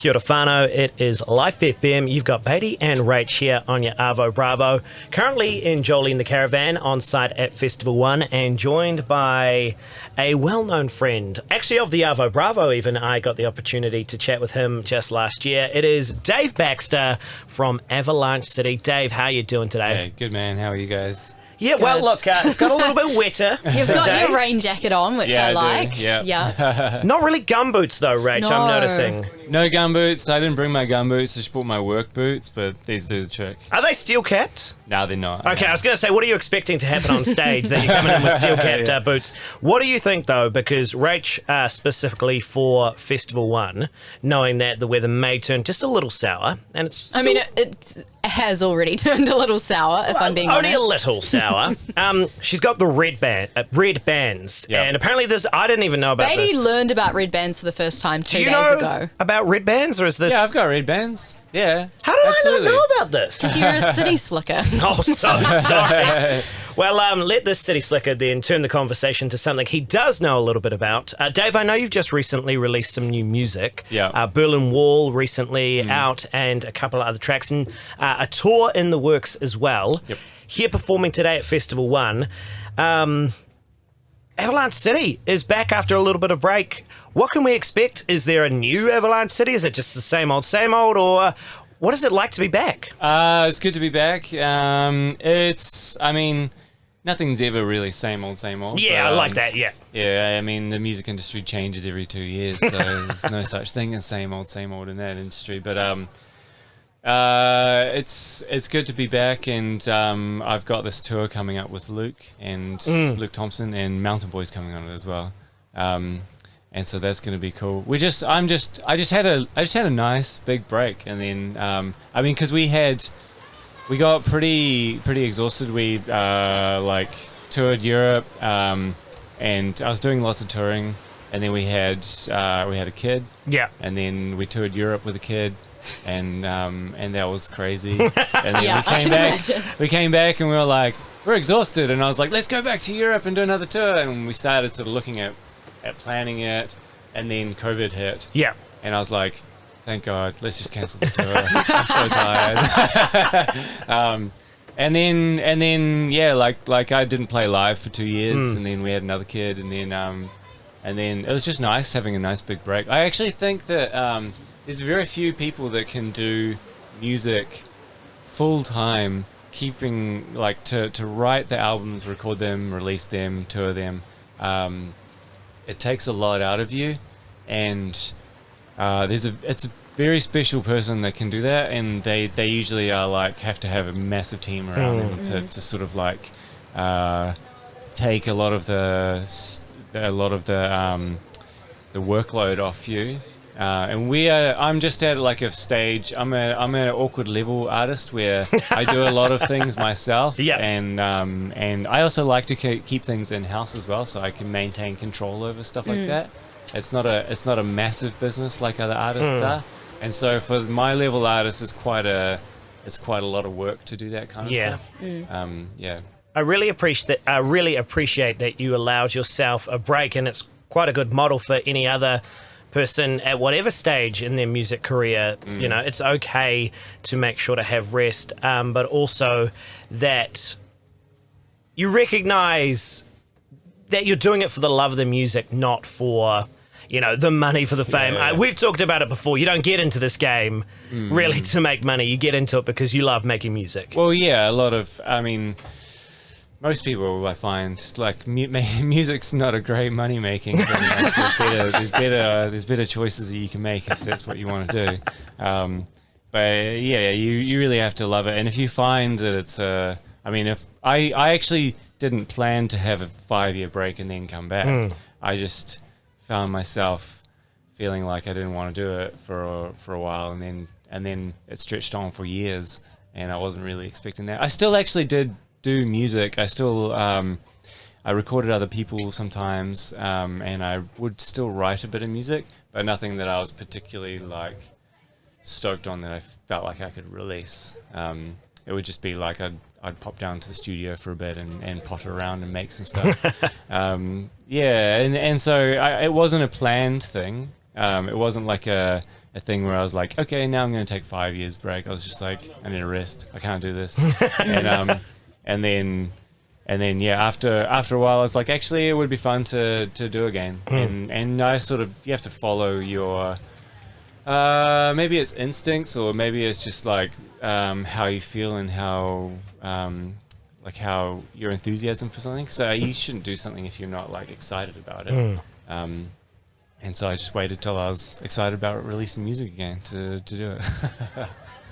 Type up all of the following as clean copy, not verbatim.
Kia ora whanau, it is Life FM. You've got Beatty and Rach here on your Arvo Bravo. Currently in Jolie in the Caravan on site at Festival 1 and joined by a well-known friend. Actually of the Arvo Bravo even, I got the opportunity to chat with him just last year. It is Dave Baxter from Avalanche City. Dave, how are you doing today? Hey, good man. How are you guys? Yeah, well, look, it's got a little bit wetter. You've got your rain jacket on, which I like. Yeah. Not really gumboots, though, Rach, No. I'm noticing. No gumboots. I didn't bring my gumboots. I just brought my work boots, but these do the trick. Are they steel-capped? No, they're not. Okay, I was going to say, what are you expecting to happen on stage that you're coming in with steel-capped boots? What do you think, though? Because Rach, specifically for Festival 1, knowing that the weather may turn just a little sour, and it's still, I mean, it has already turned a little sour, if I'm being only honest. a little sour. She's got the red bands, Yep. and apparently there's, I didn't even know about Beatty this. learned about red bands for the first time Do 2 you days know ago. about red bands, or is this... Yeah, I've got red bands. Yeah. How did absolutely. I not know about this? You're a city slicker. Oh, so sorry. Well, let this city slicker then turn the conversation to something he does know a little bit about. Dave, I know you've just recently released some new music. Yeah. Berlin Wall recently out, and a couple of other tracks, and a tour in the works as well. Yep. Here performing today at Festival 1. Avalanche City is back after a little bit of break. What can we expect? Is there a new Avalanche City? Is it just the same old, or what is it like to be back? It's good to be back. I mean, nothing's ever really same old, Yeah, but, I like that, yeah. Yeah, I mean, the music industry changes every 2 years, so there's no such thing as same old in that industry. But it's good to be back, and I've got this tour coming up with Luke and Luke Thompson, and Mountain Boy's coming on it as well. And so that's going to be cool. I just had a nice big break, and then I mean, because we got pretty exhausted. We toured Europe, and I was doing lots of touring, and then we had a kid. Yeah. And then we toured Europe with a kid, and that was crazy. And then Yeah, I can imagine. we came back and we were like, we're exhausted, and I was like, let's go back to Europe and do another tour. And we started sort of looking at planning it, and then COVID hit. Yeah. And I was like, thank God, let's just cancel the tour. I'm so tired. And then yeah, like I didn't play live for 2 years, and then we had another kid, and then it was just nice having a nice big break. I actually think that there's very few people that can do music full time, keeping like to write the albums, record them, release them, tour them. It takes a lot out of you, and it's a very special person that can do that, and they usually are like have to have a massive team around them to sort of like take a lot of the workload off you. I'm just at like a stage. I'm an awkward level artist where I do a lot of things myself. Yeah. And I also like to keep things in house as well, so I can maintain control over stuff like that. It's not a massive business like other artists are, and so for my level artist, it's quite a lot of work to do that kind of stuff. Yeah. I really appreciate that you allowed yourself a break, and it's quite a good model for any other person at whatever stage in their music career. You know, it's okay to make sure to have rest, but also that you recognize that you're doing it for the love of the music, not for, you know, the money, for the fame. Yeah. We've talked about it before. You don't get into this game really to make money. You get into it because you love making music. Well, yeah, most people, I find, like music's not a great money making thing. Like, there's better choices that you can make if that's what you want to do. But yeah, you really have to love it. And if you find that it's if I actually didn't plan to have a 5-year break and then come back. I just found myself feeling like I didn't want to do it for a while, and then it stretched on for years, and I wasn't really expecting that. I still actually did do music. I still I recorded other people sometimes, and I would still write a bit of music, but nothing that I was particularly like stoked on that I felt like I could release. It would just be like I'd pop down to the studio for a bit and potter around and make some stuff. And so it wasn't a planned thing. It wasn't like a thing where I was like, okay, now I'm going to take 5 years break. I was just like, I need a rest. I can't do this. and then yeah, after a while, I was like, actually, it would be fun to do again. And I sort of, you have to follow your, maybe it's instincts, or maybe it's just like how you feel and how how your enthusiasm for something. So you shouldn't do something if you're not like excited about it. And so I just waited till I was excited about releasing music again to do it.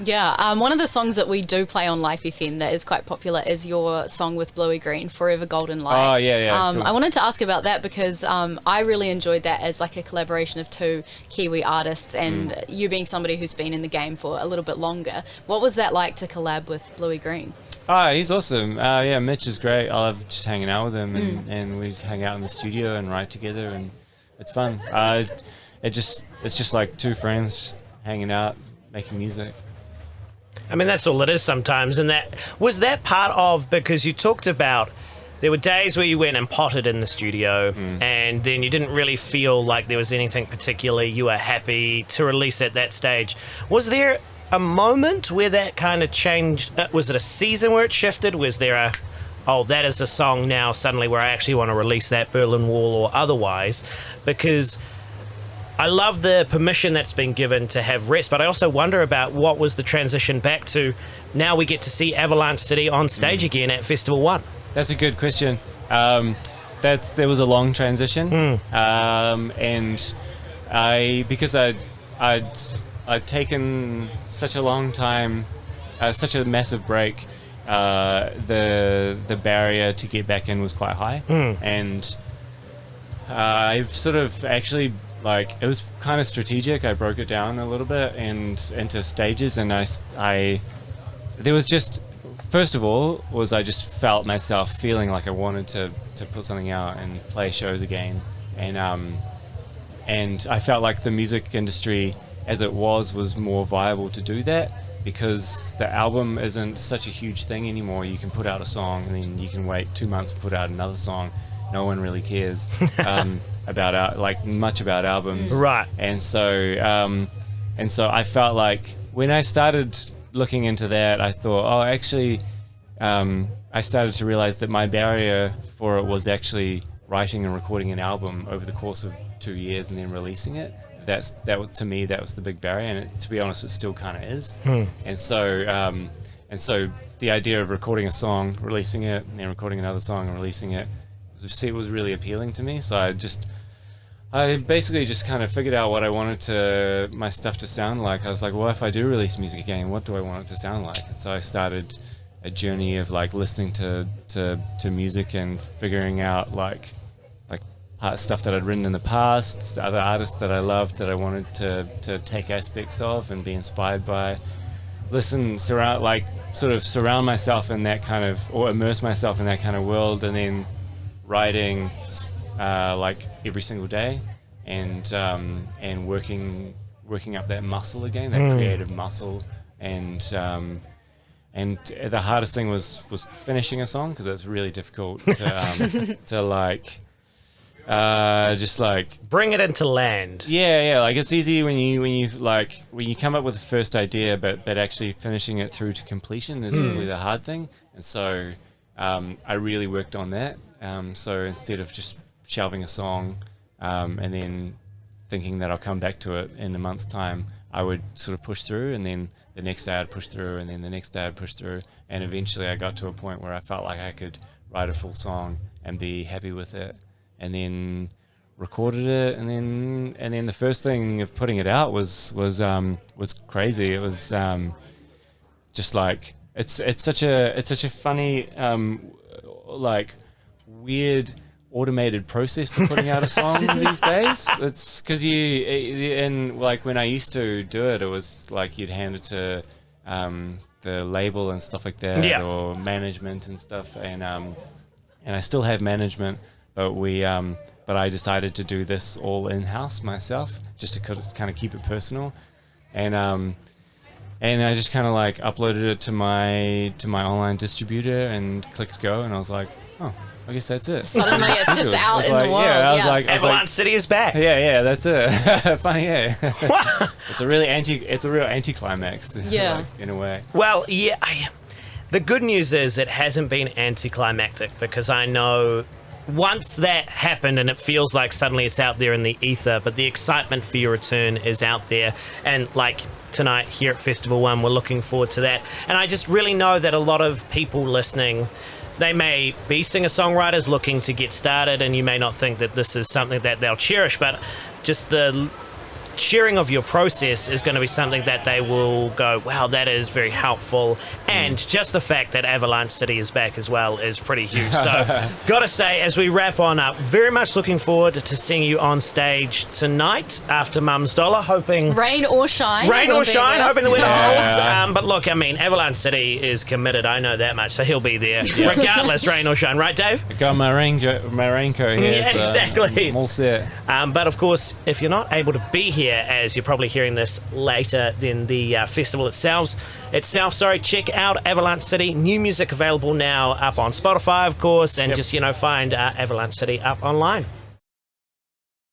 Yeah, one of the songs that we do play on Life FM that is quite popular is your song with Bluey Green, Forever Golden Light. Oh, yeah. Cool. I wanted to ask about that because I really enjoyed that as like a collaboration of two Kiwi artists, and you being somebody who's been in the game for a little bit longer. What was that like to collab with Bluey Green? Oh, he's awesome. Yeah, Mitch is great. I love just hanging out with him, and we just hang out in the studio and write together, and it's fun. It's just like two friends just hanging out, making music. I mean, that's all it is sometimes. And that was that part of, because you talked about there were days where you went and potted in the studio and then you didn't really feel like there was anything particularly you were happy to release at that stage. Was there a moment where that kind of changed? Was it a season where it shifted? Was there a, oh, that is a song now suddenly where I actually want to release that, Berlin Wall or otherwise? Because I love the permission that's been given to have rest, but I also wonder about what was the transition back to now we get to see Avalanche City on stage again at Festival 1. That's a good question. There was a long transition, and because I'd taken such a long time, such a massive break, the barrier to get back in was quite high, and I sort of actually, like, it was kind of strategic. I broke it down a little bit and into stages, and there was just, first of all, was I just felt myself feeling like I wanted to put something out and play shows again, and I felt like the music industry as it was more viable to do that, because the album isn't such a huge thing anymore. You can put out a song and then you can wait 2 months to put out another song. No one really cares about much about albums, right? And so I felt like when I started looking into that, I thought, oh, actually, I started to realize that my barrier for it was actually writing and recording an album over the course of 2 years and then releasing it. To me, that was the big barrier, and to be honest, it still kind of is. And so the idea of recording a song, releasing it, and then recording another song and releasing it, it was really appealing to me. So I basically just kind of figured out what I wanted my stuff to sound like. I was like, well, if I do release music again, what do I want it to sound like? And so I started a journey of like listening to music and figuring out like stuff that I'd written in the past, other artists that I loved that I wanted to take aspects of and be inspired by. Surround myself in that kind of, or immerse myself in that kind of world, and then writing like every single day, and working up that muscle again, that creative muscle, and the hardest thing was finishing a song, because it's really difficult to to like just like bring it into land. Yeah, like it's easy when you come up with the first idea, but actually finishing it through to completion is really the hard thing. And so I really worked on that. So instead of just shelving a song and then thinking that I'll come back to it in a month's time, I would sort of push through, and then the next day I'd push through, and then the next day I'd push through, and eventually I got to a point where I felt like I could write a full song and be happy with it, and then recorded it, and then the first thing of putting it out was crazy. It was just like it's such a funny like weird automated process for putting out a song these days. It's because like when I used to do it, it was like you'd hand it to the label and stuff like that, or management and stuff, and I still have management, but I decided to do this all in-house myself, just to kind of keep it personal, and I just kind of like uploaded it to my online distributor and clicked go, and I was like, oh, I guess that's it. Suddenly it's just out in the world. Yeah, I was Yeah. like, Avalanche City is back. yeah, that's it. Funny, yeah. It's a real anticlimax. Yeah. like, in a way. Well, yeah. The good news is it hasn't been anticlimactic, because I know once that happened and it feels like suddenly it's out there in the ether, but the excitement for your return is out there. And like tonight here at Festival One, we're looking forward to that. And I just really know that a lot of people listening, they may be singer-songwriters looking to get started, and you may not think that this is something that they'll cherish, but just the sharing of your process is going to be something that they will go, wow, that is very helpful. And just the fact that Avalanche City is back as well is pretty huge. So gotta say, as we wrap on up, very much looking forward to seeing you on stage tonight after Mum's Dollar, hoping Rain or shine. rain we'll or be shine, there. hoping the weather Yeah. holds. But look, I mean, Avalanche City is committed, I know that much, so he'll be there regardless, rain or shine, right, Dave? I got my raincoat here. Yeah, so exactly. I'm all set. But of course, if you're not able to be here, as you're probably hearing this later than the festival itself, check out Avalanche City. New music available now up on Spotify, of course, and just, find Avalanche City up online.